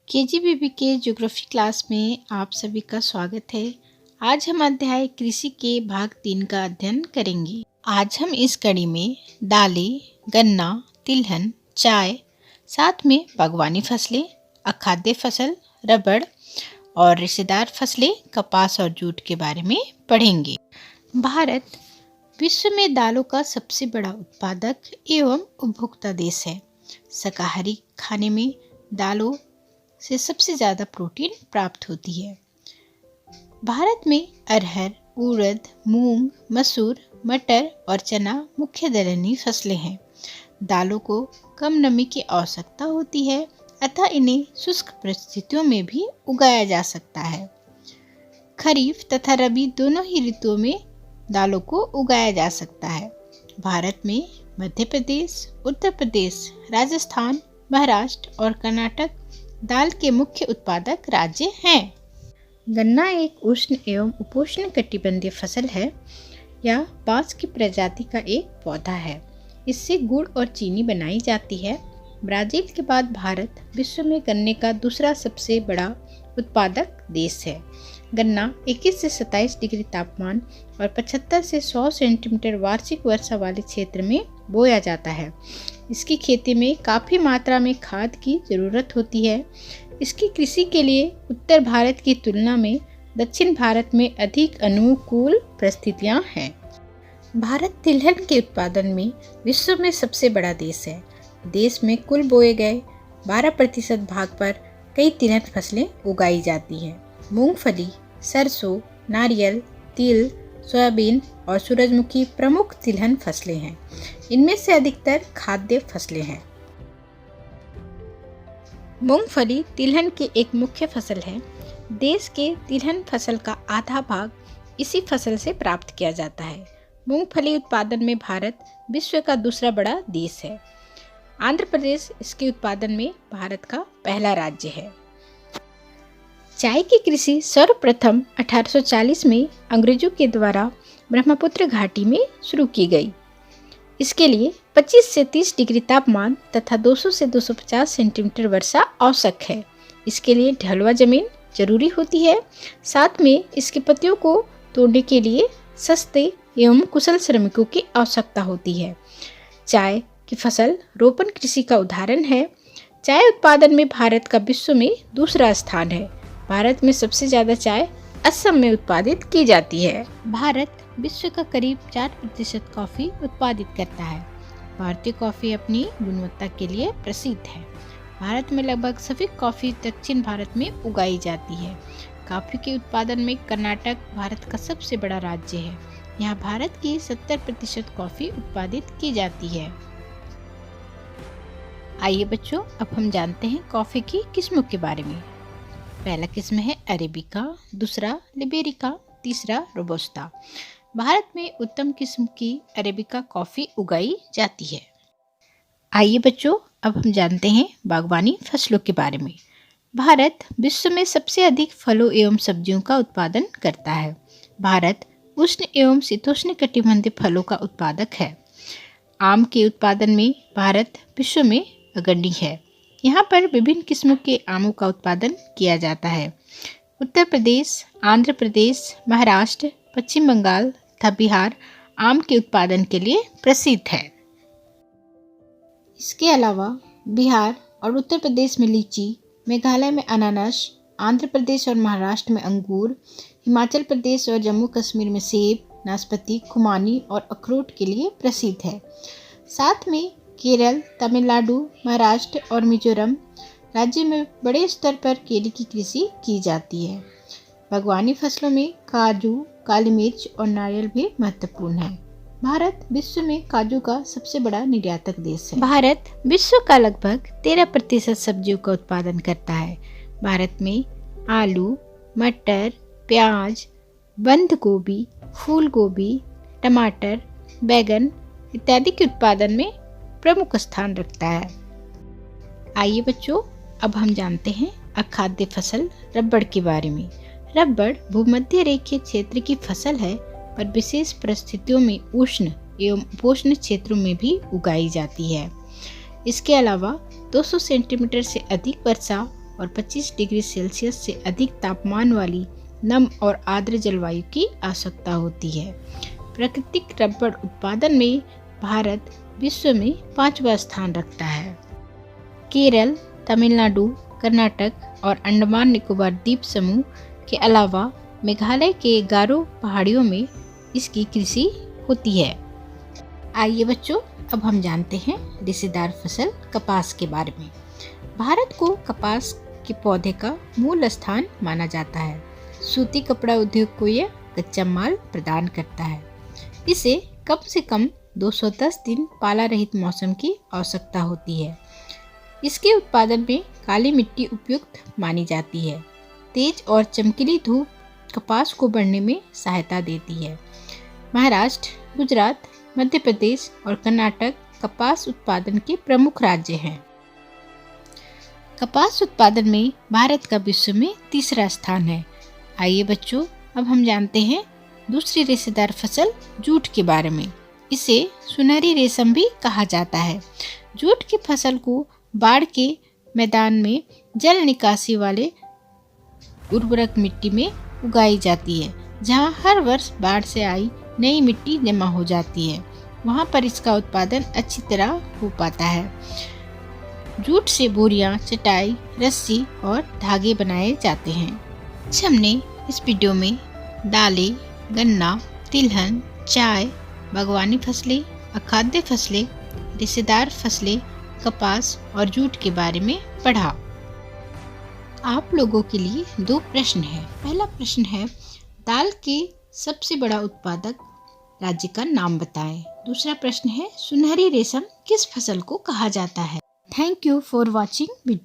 KGBV के geography class में आप सभी का स्वागत है। आज हम अध्याय कृषि के भाग 3 का अध्ययन करेंगे। आज हम इस कड़ी में दालें, गन्ना, तिलहन, चाय, साथ में बागवानी फसलें, अखाद्य फसल, रबड़ और रेशेदार फसलें, कपास और जूट के बारे में पढ़ेंगे। भारत विश्व में दालों का सबसे बड़ा उत्पादक एवं उपभोक्ता देश है। शाकाहारी खाने में दालों से सबसे ज़्यादा प्रोटीन प्राप्त होती है। भारत में अरहर, उड़द, मूंग, मसूर, मटर और चना मुख्य दलहनी फसलें हैं। दालों को कम नमी की आवश्यकता होती है, अतः इन्हें शुष्क परिस्थितियों में भी उगाया जा सकता है। खरीफ तथा रबी दोनों ही ऋतुओं में दालों को उगाया जा सकता है। भारत में मध्य प्रदेश, उत्तर प्रदेश, राजस्थान, महाराष्ट्र और कर्नाटक दाल के मुख्य उत्पादक राज्य हैं। गन्ना एक उष्ण एवं उपोष्ण कटिबंधीय फसल है। यह बांस की प्रजाति का एक पौधा है। इससे गुड़ और चीनी बनाई जाती है। ब्राजील के बाद भारत विश्व में गन्ने का दूसरा सबसे बड़ा उत्पादक देश है। गन्ना 21 से 27 डिग्री तापमान और 75 से 100 सेंटीमीटर वार्षिक वर्षा वाले क्षेत्र में बोया जाता है। इसकी खेती में काफ़ी मात्रा में खाद की ज़रूरत होती है। इसकी कृषि के लिए उत्तर भारत की तुलना में दक्षिण भारत में अधिक अनुकूल परिस्थितियाँ हैं। भारत तिलहन के उत्पादन में विश्व में सबसे बड़ा देश है। देश में कुल बोए गए 12% भाग पर कई तिलहन फसलें उगाई जाती हैं। मूंगफली, सरसों, नारियल, तिल, सोयाबीन और सूरजमुखी प्रमुख तिलहन फसलें हैं। इनमें से अधिकतर खाद्य फसलें हैं। मूंगफली तिलहन की एक मुख्य फसल है। देश के तिलहन फसल का आधा भाग इसी फसल से प्राप्त किया जाता है। मूंगफली उत्पादन में भारत विश्व का दूसरा बड़ा देश है। आंध्र प्रदेश इसके उत्पादन में भारत का पहला राज्य है। चाय की कृषि सर्वप्रथम 1840 में अंग्रेजों के द्वारा ब्रह्मपुत्र घाटी में शुरू की गई। इसके लिए 25 से 30 डिग्री तापमान तथा 200 से 250 सेंटीमीटर वर्षा आवश्यक है। इसके लिए ढलुआ जमीन जरूरी होती है। साथ में इसकी पत्तियों को तोड़ने के लिए सस्ते एवं कुशल श्रमिकों की आवश्यकता होती है। चाय की फसल रोपण कृषि का उदाहरण है। चाय उत्पादन में भारत का विश्व में दूसरा स्थान है। भारत में सबसे ज़्यादा चाय असम में उत्पादित की जाती है। भारत विश्व का करीब 4% कॉफ़ी उत्पादित करता है। भारतीय कॉफ़ी अपनी गुणवत्ता के लिए प्रसिद्ध है। भारत में लगभग सभी कॉफ़ी दक्षिण भारत में उगाई जाती है। कॉफ़ी के उत्पादन में कर्नाटक भारत का सबसे बड़ा राज्य है। यहाँ भारत की 70% कॉफ़ी उत्पादित की जाती है। आइए बच्चों, अब हम जानते हैं कॉफ़ी की किस्मों के बारे में। पहला किस्म है अरेबिका, दूसरा लिबेरिका, तीसरा रोबस्टा। भारत में उत्तम किस्म की अरेबिका कॉफ़ी उगाई जाती है। आइए बच्चों, अब हम जानते हैं बागवानी फसलों के बारे में। भारत विश्व में सबसे अधिक फलों एवं सब्जियों का उत्पादन करता है। भारत उष्ण एवं शीतोष्ण कटिबंधीय फलों का उत्पादक है। आम के उत्पादन में भारत विश्व में अग्रणी है। यहाँ पर विभिन्न किस्मों के आमों का उत्पादन किया जाता है। उत्तर प्रदेश, आंध्र प्रदेश, महाराष्ट्र, पश्चिम बंगाल तथा बिहार आम के उत्पादन के लिए प्रसिद्ध है। इसके अलावा बिहार और उत्तर प्रदेश में लीची, मेघालय में अनानास, आंध्र प्रदेश और महाराष्ट्र में अंगूर, हिमाचल प्रदेश और जम्मू कश्मीर में सेब, नाशपाती, खुमानी और अखरोट के लिए प्रसिद्ध है। साथ में केरल, तमिलनाडु, महाराष्ट्र और मिजोरम राज्य में बड़े स्तर पर केले की कृषि की जाती है। बागवानी फसलों में काजू, काली मिर्च और नारियल भी महत्वपूर्ण है। भारत विश्व में काजू का सबसे बड़ा निर्यातक देश है। भारत विश्व का लगभग 13% सब्जियों का उत्पादन करता है। भारत में आलू, मटर, प्याज, बंद गोभी, फूल गोभी, टमाटर, बैगन इत्यादि के उत्पादन में प्रमुख स्थान रखता है। आइए बच्चों, अब हम जानते हैं अखाद्य फसल रबड़ के बारे में। रबड़ भूमध्य रेखीय क्षेत्र की फसल है, पर विशेष परिस्थितियों में उष्ण एवं उपोष्ण क्षेत्रों में भी उगाई जाती है। इसके अलावा 200 सेंटीमीटर से अधिक वर्षा और 25 डिग्री सेल्सियस से अधिक तापमान वाली नम और आर्द्र जलवायु की आवश्यकता होती है। प्राकृतिक रबड़ उत्पादन में भारत विश्व में 5वां स्थान रखता है। केरल, तमिलनाडु, कर्नाटक और अंडमान निकोबार द्वीप समूह के अलावा मेघालय के गारो पहाड़ियों में इसकी कृषि होती है। आइए बच्चों, अब हम जानते हैं रेशेदार फसल कपास के बारे में। भारत को कपास के पौधे का मूल स्थान माना जाता है। सूती कपड़ा उद्योग को यह कच्चा माल प्रदान करता है। इसे कम से कम 210 दिन पाला रहित मौसम की आवश्यकता होती है। इसके उत्पादन में काली मिट्टी उपयुक्त मानी जाती है। तेज और चमकीली धूप कपास को बढ़ने में सहायता देती है। महाराष्ट्र, गुजरात, मध्य प्रदेश और कर्नाटक कपास उत्पादन के प्रमुख राज्य हैं। कपास उत्पादन में भारत का विश्व में 3रा स्थान है। आइए बच्चों, अब हम जानते हैं दूसरी रेशेदार फसल जूट के बारे में। इसे सुनहरी रेशम भी कहा जाता है। जूट की फसल को बाढ़ के मैदान में जल निकासी वाले उर्वरक मिट्टी में उगाई जाती है। जहां हर वर्ष बाढ़ से आई नई मिट्टी जमा हो जाती है, वहां पर इसका उत्पादन अच्छी तरह हो पाता है। जूट से बोरियां, चटाई, रस्सी और धागे बनाए जाते हैं। आज हमने इस वीडियो में दालें, गन्ना, तिलहन, चाय, बागवानी फसलें, अखाद्य फसलें, रेशेदार फसलें, कपास और जूट के बारे में पढ़ा। आप लोगों के लिए 2 प्रश्न हैं। पहला प्रश्न है, दाल के सबसे बड़ा उत्पादक राज्य का नाम बताएं। दूसरा प्रश्न है, सुनहरी रेशम किस फसल को कहा जाता है। Thank you for watching video.